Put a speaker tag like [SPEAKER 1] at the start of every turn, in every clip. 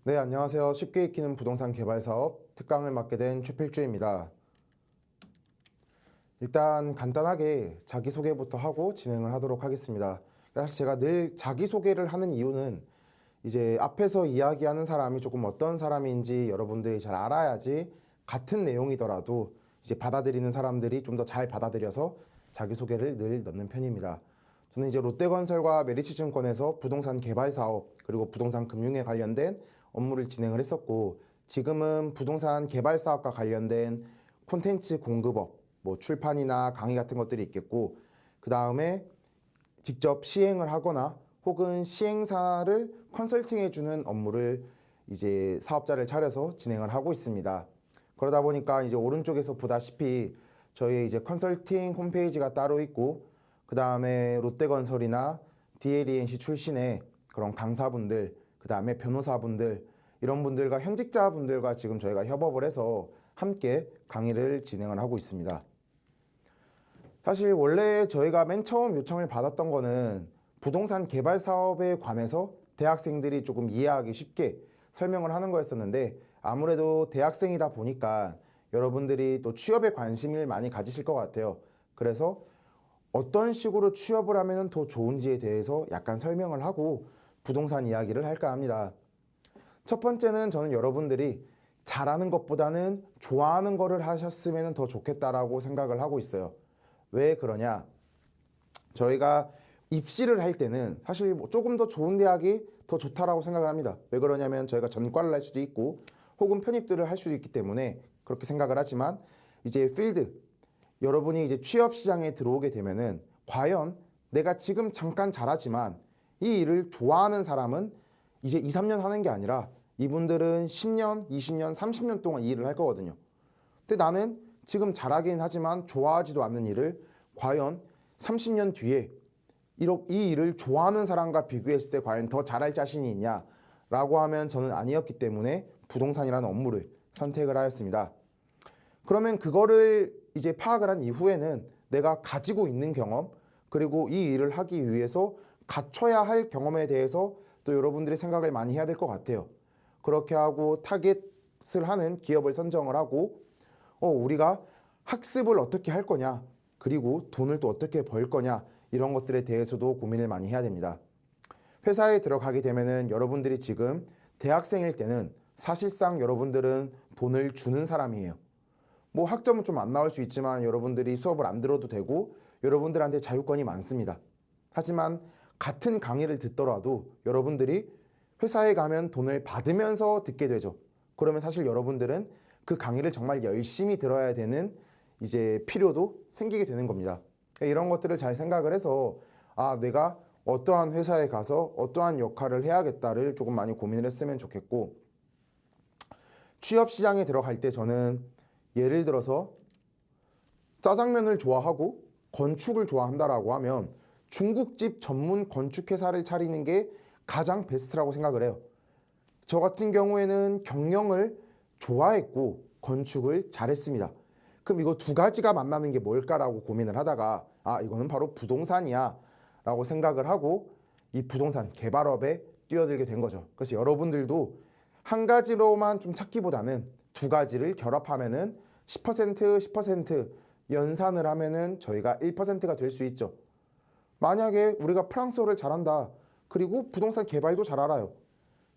[SPEAKER 1] 네, 안녕하세요. 쉽게 익히는 부동산 개발 사업 특강을 맡게 된 최필주입니다. 일단 간단하게 자기소개부터 하고 진행을 하도록 하겠습니다. 사실 제가 늘 자기소개를 하는 이유는 이제 앞에서 이야기하는 사람이 조금 어떤 사람인지 여러분들이 잘 알아야지 같은 내용이더라도 이제 받아들이는 사람들이 좀 더 잘 받아들여서 자기소개를 늘 넣는 편입니다. 저는 이제 롯데건설과 메리츠증권에서 부동산 개발 사업 그리고 부동산 금융에 관련된 업무를 진행을 했었고, 지금은 부동산 개발 사업과 관련된 콘텐츠 공급업, 뭐 출판이나 강의 같은 것들이 있겠고, 그 다음에 직접 시행을 하거나 혹은 시행사를 컨설팅해주는 업무를 이제 사업자를 차려서 진행을 하고 있습니다. 그러다 보니까 이제 오른쪽에서 보다시피 저희 이제 컨설팅 홈페이지가 따로 있고, 그 다음에 롯데건설이나 DLENC 출신의 그런 강사분들, 그 다음에 변호사분들, 이런 분들과 현직자분들과 지금 저희가 협업을 해서 함께 강의를 진행을 하고 있습니다. 사실 원래 저희가 맨 처음 요청을 받았던 거는 부동산 개발 사업에 관해서 대학생들이 조금 이해하기 쉽게 설명을 하는 거였었는데, 아무래도 대학생이다 보니까 여러분들이 또 취업에 관심을 많이 가지실 것 같아요. 그래서 어떤 식으로 취업을 하면 더 좋은지에 대해서 약간 설명을 하고 부동산 이야기를 할까 합니다. 첫 번째는 저는 여러분들이 잘하는 것보다는 좋아하는 거를 하셨으면 더 좋겠다라고 생각을 하고 있어요. 왜 그러냐? 저희가 입시를 할 때는 사실 뭐 조금 더 좋은 대학이 더 좋다라고 생각을 합니다. 왜 그러냐면 저희가 전과를 할 수도 있고 혹은 편입들을 할 수도 있기 때문에 그렇게 생각을 하지만, 이제 필드, 여러분이 이제 취업 시장에 들어오게 되면은 과연 내가 지금 잠깐 잘하지만 이 일을 좋아하는 사람은 이제 2, 3년 하는 게 아니라 이분들은 10년, 20년, 30년 동안 이 일을 할 거거든요. 근데 나는 지금 잘하긴 하지만 좋아하지도 않는 일을 과연 30년 뒤에 이 일을 좋아하는 사람과 비교했을 때 과연 더 잘할 자신이 있냐라고 하면 저는 아니었기 때문에 부동산이라는 업무를 선택을 하였습니다. 그러면 그거를 이제 파악을 한 이후에는 내가 가지고 있는 경험, 그리고 이 일을 하기 위해서 갖춰야 할 경험에 대해서 또 여러분들이 생각을 많이 해야 될 것 같아요. 그렇게 하고 타겟을 하는 기업을 선정을 하고, 우리가 학습을 어떻게 할 거냐, 그리고 돈을 또 어떻게 벌 거냐, 이런 것들에 대해서도 고민을 많이 해야 됩니다. 회사에 들어가게 되면은 여러분들이 지금 대학생일 때는 사실상 여러분들은 돈을 주는 사람이에요. 뭐 학점은 좀 안 나올 수 있지만 여러분들이 수업을 안 들어도 되고 여러분들한테 자유권이 많습니다. 하지만 같은 강의를 듣더라도 여러분들이 회사에 가면 돈을 받으면서 듣게 되죠. 그러면 사실 여러분들은 그 강의를 정말 열심히 들어야 되는 이제 필요도 생기게 되는 겁니다. 이런 것들을 잘 생각을 해서 내가 어떠한 회사에 가서 어떠한 역할을 해야겠다를 조금 많이 고민을 했으면 좋겠고, 취업 시장에 들어갈 때 저는 예를 들어서 짜장면을 좋아하고 건축을 좋아한다라고 하면 중국집 전문 건축회사를 차리는 게 가장 베스트라고 생각을 해요. 저 같은 경우에는 경영을 좋아했고 건축을 잘했습니다. 그럼 이거 두 가지가 만나는 게 뭘까라고 고민을 하다가 이거는 바로 부동산이야 라고 생각을 하고 이 부동산 개발업에 뛰어들게 된 거죠. 그래서 여러분들도 한 가지로만 좀 찾기보다는 두 가지를 결합하면은 10%, 10% 연산을 하면은 저희가 1%가 될 수 있죠. 만약에 우리가 프랑스어를 잘한다. 그리고 부동산 개발도 잘 알아요.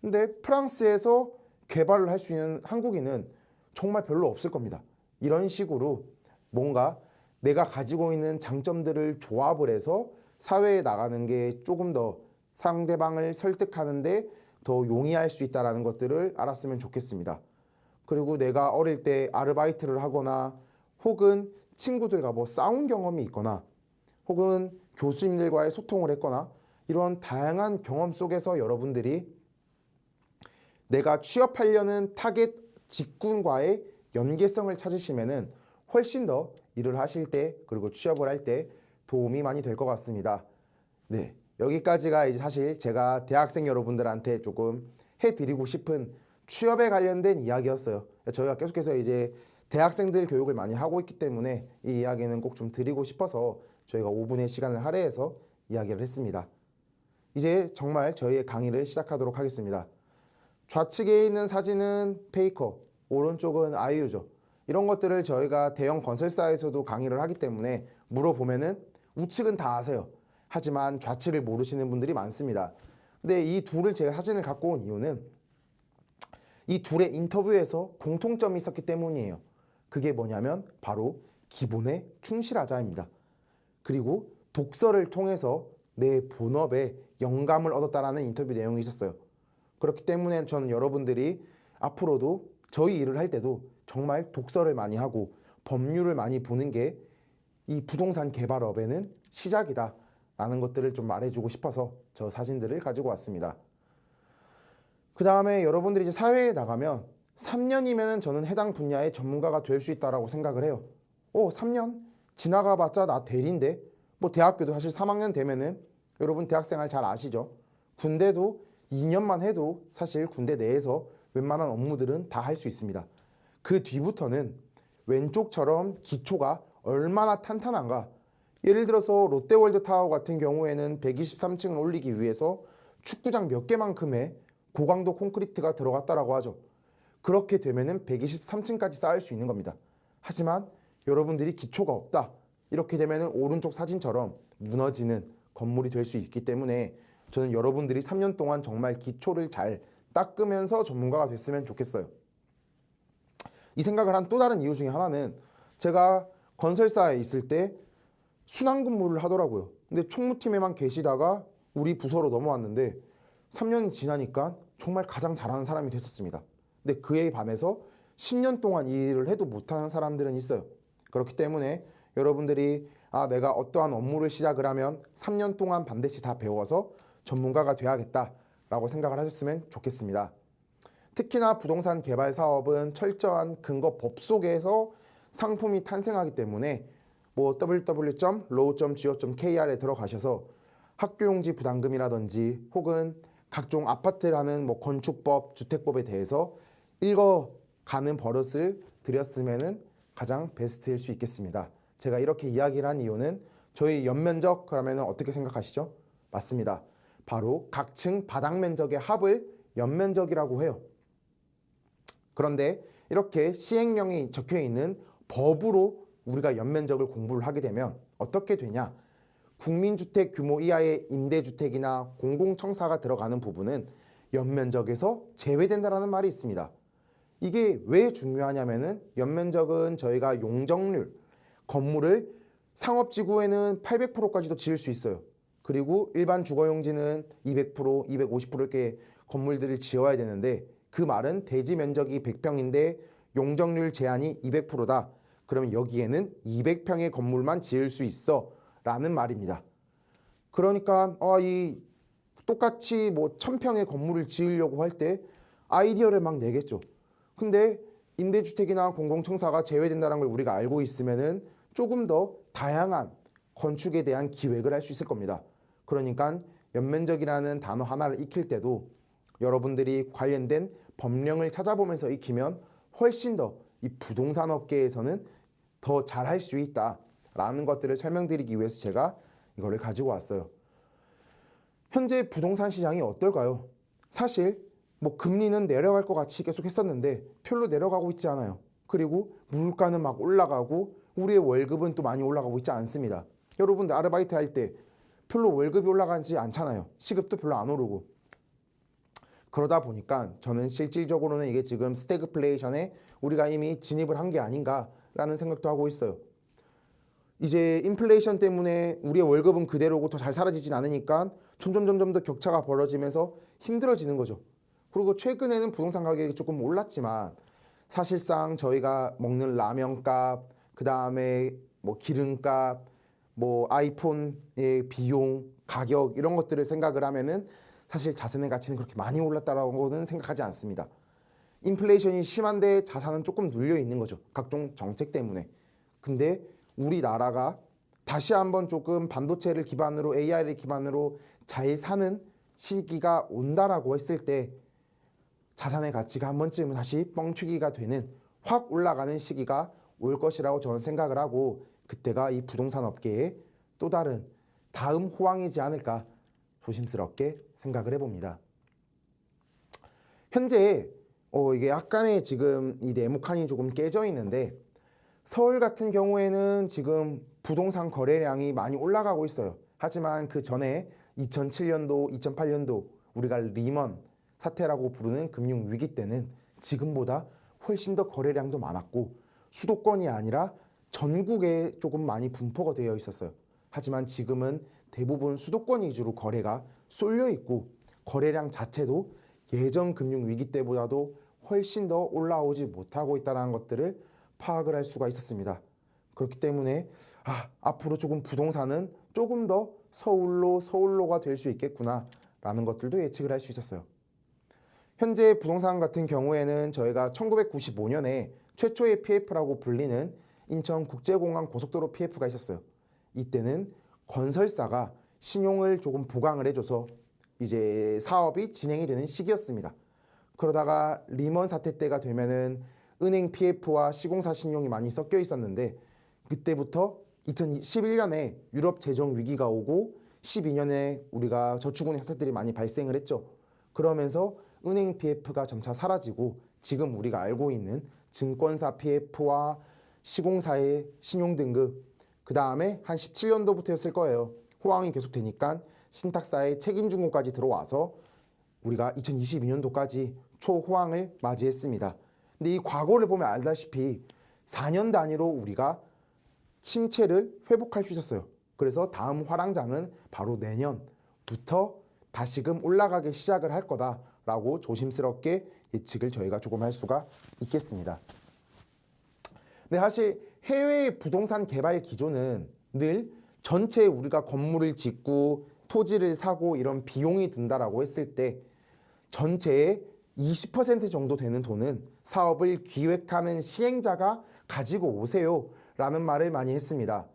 [SPEAKER 1] 근데 프랑스에서 개발을 할 수 있는 한국인은 정말 별로 없을 겁니다. 이런 식으로 뭔가 내가 가지고 있는 장점들을 조합을 해서 사회에 나가는 게 조금 더 상대방을 설득하는데 더 용이할 수 있다는 것들을 알았으면 좋겠습니다. 그리고 내가 어릴 때 아르바이트를 하거나 혹은 친구들과 뭐 싸운 경험이 있거나 혹은 교수님들과의 소통을 했거나 이런 다양한 경험 속에서 여러분들이 내가 취업하려는 타겟 직군과의 연계성을 찾으시면은 훨씬 더 일을 하실 때 그리고 취업을 할 때 도움이 많이 될 것 같습니다. 네, 여기까지가 이제 사실 제가 대학생 여러분들한테 조금 해드리고 싶은 취업에 관련된 이야기였어요. 저희가 계속해서 이제 대학생들 교육을 많이 하고 있기 때문에 이 이야기는 꼭 좀 드리고 싶어서 저희가 5분의 시간을 할애해서 이야기를 했습니다. 이제 정말 저희의 강의를 시작하도록 하겠습니다. 좌측에 있는 사진은 페이커, 오른쪽은 아이유죠. 이런 것들을 저희가 대형 건설사에서도 강의를 하기 때문에 물어보면은 우측은 다 아세요. 하지만 좌측을 모르시는 분들이 많습니다. 근데 이 둘을 제가 사진을 갖고 온 이유는 이 둘의 인터뷰에서 공통점이 있었기 때문이에요. 그게 뭐냐면 바로 기본에 충실하자입니다. 그리고 독서를 통해서 내 본업에 영감을 얻었다라는 인터뷰 내용이 있었어요. 그렇기 때문에 저는 여러분들이 앞으로도 저희 일을 할 때도 정말 독서를 많이 하고 법률을 많이 보는 게 이 부동산 개발업에는 시작이다 라는 것들을 좀 말해주고 싶어서 저 사진들을 가지고 왔습니다. 그 다음에 여러분들이 이제 사회에 나가면 3년이면 저는 해당 분야의 전문가가 될 수 있다라고 생각을 해요. 3년? 지나가봤자 나 대리인데? 뭐 대학교도 사실 3학년 되면은 여러분 대학생활 잘 아시죠? 군대도 2년만 해도 사실 군대 내에서 웬만한 업무들은 다 할 수 있습니다. 그 뒤부터는 왼쪽처럼 기초가 얼마나 탄탄한가. 예를 들어서 롯데월드타워 같은 경우에는 123층을 올리기 위해서 축구장 몇 개만큼의 고강도 콘크리트가 들어갔다라고 하죠. 그렇게 되면은 123층까지 쌓을 수 있는 겁니다. 하지만 여러분들이 기초가 없다. 이렇게 되면은 오른쪽 사진처럼 무너지는 건물이 될 수 있기 때문에 저는 여러분들이 3년 동안 정말 기초를 잘 닦으면서 전문가가 됐으면 좋겠어요. 이 생각을 한 또 다른 이유 중에 하나는 제가 건설사에 있을 때 순환 근무를 하더라고요. 근데 총무팀에만 계시다가 우리 부서로 넘어왔는데 3년이 지나니까 정말 가장 잘하는 사람이 됐었습니다. 근데 그에 반해서 10년 동안 이 일을 해도 못하는 사람들은 있어요. 그렇기 때문에 여러분들이 내가 어떠한 업무를 시작을 하면 3년 동안 반드시 다 배워서 전문가가 돼야겠다라고 생각을 하셨으면 좋겠습니다. 특히나 부동산 개발 사업은 철저한 근거 법 속에서 상품이 탄생하기 때문에 뭐 www.law.go.kr에 들어가셔서 학교용지 부담금이라든지 혹은 각종 아파트라는 뭐 건축법, 주택법에 대해서 읽어가는 버릇을 들였으면은 가장 베스트일 수 있겠습니다. 제가 이렇게 이야기를 한 이유는 저희 연면적 그러면 어떻게 생각하시죠? 맞습니다. 바로 각 층 바닥 면적의 합을 연면적이라고 해요. 그런데 이렇게 시행령이 적혀 있는 법으로 우리가 연면적을 공부를 하게 되면 어떻게 되냐? 국민주택 규모 이하의 임대주택이나 공공청사가 들어가는 부분은 연면적에서 제외된다라는 말이 있습니다. 이게 왜 중요하냐면은 연면적은 저희가 용적률, 건물을 상업지구에는 800%까지도 지을 수 있어요. 그리고 일반 주거용지는 200%, 250% 이렇게 건물들을 지어야 되는데 그 말은 대지 면적이 100평인데 용적률 제한이 200%다. 그러면 여기에는 200평의 건물만 지을 수 있어 라는 말입니다. 그러니까 이 똑같이 뭐 1000평의 건물을 지으려고 할 때 아이디어를 막 내겠죠. 근데 임대주택이나 공공청사가 제외된다는 걸 우리가 알고 있으면은 조금 더 다양한 건축에 대한 기획을 할 수 있을 겁니다. 그러니까 연면적이라는 단어 하나를 익힐 때도 여러분들이 관련된 법령을 찾아보면서 익히면 훨씬 더 이 부동산 업계에서는 더 잘할 수 있다라는 것들을 설명드리기 위해서 제가 이거를 가지고 왔어요. 현재 부동산 시장이 어떨까요? 사실 뭐 금리는 내려갈 것 같이 계속 했었는데 별로 내려가고 있지 않아요. 그리고 물가는 막 올라가고 우리의 월급은 또 많이 올라가고 있지 않습니다. 여러분들 아르바이트 할 때 별로 월급이 올라가지 않잖아요. 시급도 별로 안 오르고. 그러다 보니까 저는 실질적으로는 이게 지금 스태그플레이션에 우리가 이미 진입을 한 게 아닌가라는 생각도 하고 있어요. 이제 인플레이션 때문에 우리의 월급은 그대로고 더 잘 사라지진 않으니까 점점 더 격차가 벌어지면서 힘들어지는 거죠. 그리고 최근에는 부동산 가격이 조금 올랐지만 사실상 저희가 먹는 라면값, 그 다음에 뭐 기름값, 뭐 아이폰의 비용, 가격 이런 것들을 생각을 하면은 사실 자산의 가치는 그렇게 많이 올랐다라고는 생각하지 않습니다. 인플레이션이 심한데 자산은 조금 눌려 있는 거죠. 각종 정책 때문에. 근데 우리나라가 다시 한번 조금 반도체를 기반으로 AI를 기반으로 잘 사는 시기가 온다라고 했을 때 자산의 가치가 한 번쯤은 다시 뻥튀기가 되는 확 올라가는 시기가 올 것이라고 저는 생각을 하고 그때가 이 부동산 업계의 또 다른 다음 호황이지 않을까 조심스럽게 생각을 해봅니다. 현재 이게 약간의 지금 이 네모칸이 조금 깨져 있는데 서울 같은 경우에는 지금 부동산 거래량이 많이 올라가고 있어요. 하지만 그 전에 2007년도, 2008년도 우리가 리먼 사태라고 부르는 금융 위기 때는 지금보다 훨씬 더 거래량도 많았고 수도권이 아니라 전국에 조금 많이 분포가 되어 있었어요. 하지만 지금은 대부분 수도권 위주로 거래가 쏠려 있고 거래량 자체도 예전 금융 위기 때보다도 훨씬 더 올라오지 못하고 있다는 것들을 파악을 할 수가 있었습니다. 그렇기 때문에 앞으로 조금 부동산은 조금 더 서울로가 될 수 있겠구나 라는 것들도 예측을 할 수 있었어요. 현재 부동산 같은 경우에는 저희가 1995년에 최초의 PF라고 불리는 인천국제공항 고속도로 PF가 있었어요. 이때는 건설사가 신용을 조금 보강을 해줘서 이제 사업이 진행이 되는 시기였습니다. 그러다가 리먼 사태 때가 되면은 은행 PF와 시공사 신용이 많이 섞여 있었는데 그때부터 2011년에 유럽 재정 위기가 오고 12년에 우리가 저축은행 사태들이 많이 발생을 했죠. 그러면서 은행 PF가 점차 사라지고 지금 우리가 알고 있는 증권사 PF와 시공사의 신용등급 그 다음에 한 17년도부터였을 거예요. 호황이 계속되니까 신탁사의 책임중공까지 들어와서 우리가 2022년도까지 초호황을 맞이했습니다. 근데 이 과거를 보면 알다시피 4년 단위로 우리가 침체를 회복할 수 있었어요. 그래서 다음 화랑장은 바로 내년부터 다시금 올라가기 시작을 할 거다라고 조심스럽게 예측을 저희가 조금 할 수가 있겠습니다. 근데 사실 해외의 부동산 개발 기조는 늘 전체 우리가 건물을 짓고 토지를 사고 이런 비용이 든다라고 했을 때 전체의 20% 정도 되는 돈은 사업을 기획하는 시행자가 가지고 오세요 라는 말을 많이 했습니다.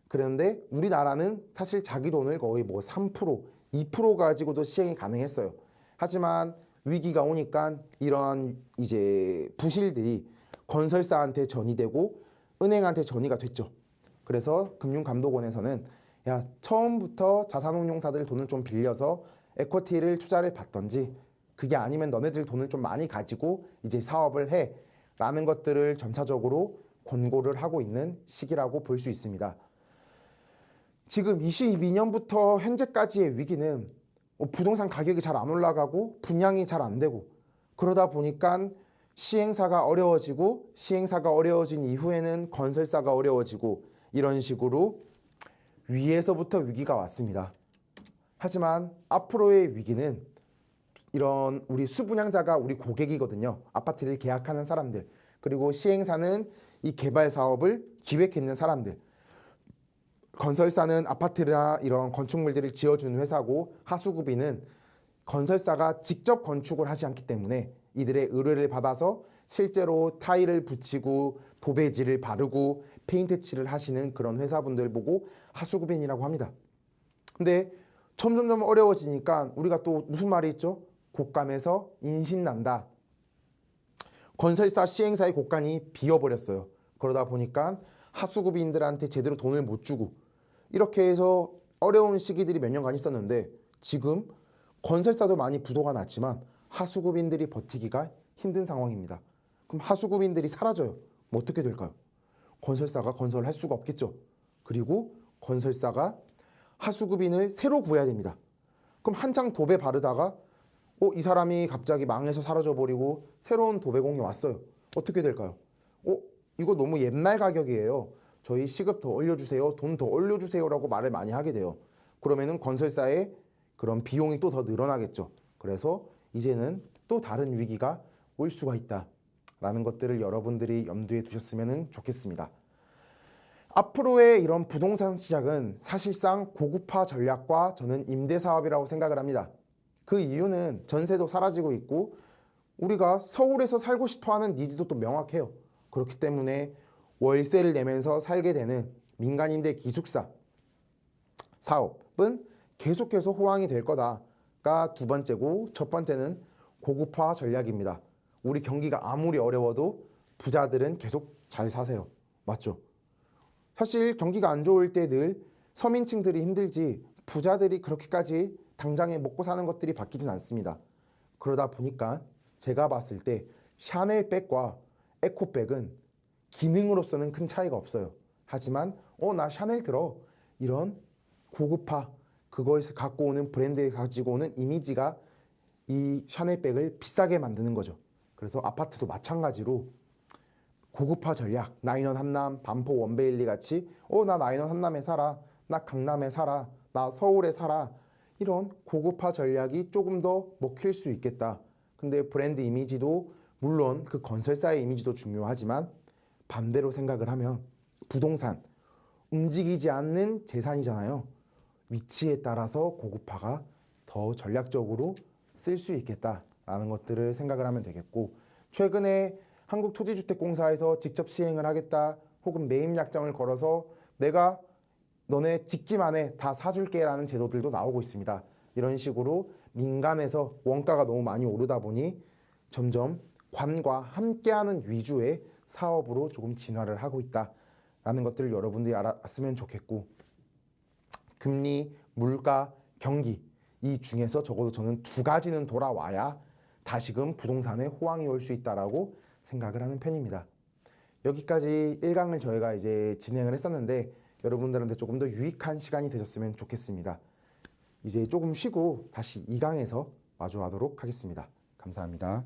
[SPEAKER 1] 그런데 우리나라는 사실 자기 돈을 거의 3%, 2% 가지고도 시행이 가능했어요. 하지만 위기가 오니까 이러한 이제 부실들이 건설사한테 전이되고 은행한테 전이가 됐죠. 그래서 금융감독원에서는 처음부터 자산운용사들 돈을 좀 빌려서 에쿼티를 투자를 받던지 그게 아니면 너네들 돈을 좀 많이 가지고 이제 사업을 해 라는 것들을 점차적으로 권고를 하고 있는 시기라고 볼 수 있습니다. 지금 22년부터 현재까지의 위기는 부동산 가격이 잘 안 올라가고 분양이 잘 안 되고 그러다 보니까 시행사가 어려워지고 시행사가 어려워진 이후에는 건설사가 어려워지고 이런 식으로 위에서부터 위기가 왔습니다. 하지만 앞으로의 위기는 이런 우리 수분양자가 우리 고객이거든요. 아파트를 계약하는 사람들 그리고 시행사는 이 개발 사업을 기획했는 사람들 건설사는 아파트나 이런 건축물들을 지어주는 회사고 하수구비는 건설사가 직접 건축을 하지 않기 때문에 이들의 의뢰를 받아서 실제로 타일을 붙이고 도배지를 바르고 페인트 칠을 하시는 그런 회사분들 보고 하수구빈이라고 합니다. 근데 점점점 어려워지니까 우리가 또 무슨 말이 있죠? 곳간에서 인심난다. 건설사 시행사의 곳간이 비어버렸어요. 그러다 보니까 하수구빈들한테 제대로 돈을 못 주고 이렇게 해서 어려운 시기들이 몇 년간 있었는데 지금 건설사도 많이 부도가 났지만 하수구빈들이 버티기가 힘든 상황입니다. 그럼 하수구빈들이 사라져요. 뭐 어떻게 될까요? 건설사가 건설을 할 수가 없겠죠. 그리고 건설사가 하수구빈을 새로 구해야 됩니다. 그럼 한창 도배 바르다가 이 사람이 갑자기 망해서 사라져버리고 새로운 도배공이 왔어요. 어떻게 될까요? 이거 너무 옛날 가격이에요. 저희 시급 더 올려주세요. 돈 더 올려주세요 라고 말을 많이 하게 돼요. 그러면은 건설사의 그런 비용이 또 더 늘어나겠죠. 그래서 이제는 또 다른 위기가 올 수가 있다라는 것들을 여러분들이 염두에 두셨으면 좋겠습니다. 앞으로의 이런 부동산 시장은 사실상 고급화 전략과 저는 임대사업이라고 생각을 합니다. 그 이유는 전세도 사라지고 있고 우리가 서울에서 살고 싶어하는 니즈도 또 명확해요. 그렇기 때문에 월세를 내면서 살게 되는 민간임대 기숙사 사업은 계속해서 호황이 될 거다가 두 번째고 첫 번째는 고급화 전략입니다. 우리 경기가 아무리 어려워도 부자들은 계속 잘 사세요. 맞죠? 사실 경기가 안 좋을 때 늘 서민층들이 힘들지 부자들이 그렇게까지 당장에 먹고 사는 것들이 바뀌진 않습니다. 그러다 보니까 제가 봤을 때 샤넬백과 에코백은 기능으로서는 큰 차이가 없어요. 하지만 나 샤넬 들어 이런 고급화 그거에서 갖고 오는 브랜드에 가지고 오는 이미지가 이 샤넬백을 비싸게 만드는 거죠. 그래서 아파트도 마찬가지로 고급화 전략, 나인원 한남, 반포 원베일리 같이 나 나인원 한남에 살아, 나 강남에 살아, 나 서울에 살아 이런 고급화 전략이 조금 더 먹힐 수 있겠다. 근데 브랜드 이미지도 물론 그 건설사의 이미지도 중요하지만 반대로 생각을 하면 부동산 움직이지 않는 재산이잖아요. 위치에 따라서 고급화가 더 전략적으로 쓸 수 있겠다라는 것들을 생각을 하면 되겠고, 최근에 한국토지주택공사에서 직접 시행을 하겠다 혹은 매입 약정을 걸어서 내가 너네 짓기만 해 다 사줄게 라는 제도들도 나오고 있습니다. 이런 식으로 민간에서 원가가 너무 많이 오르다 보니 점점 관과 함께하는 위주의 사업으로 조금 진화를 하고 있다라는 것들을 여러분들이 알았으면 좋겠고, 금리, 물가, 경기 이 중에서 적어도 저는 두 가지는 돌아와야 다시금 부동산에 호황이 올 수 있다라고 생각을 하는 편입니다. 여기까지 1강을 저희가 이제 진행을 했었는데 여러분들한테 조금 더 유익한 시간이 되셨으면 좋겠습니다. 이제 조금 쉬고 다시 2강에서 마주하도록 하겠습니다. 감사합니다.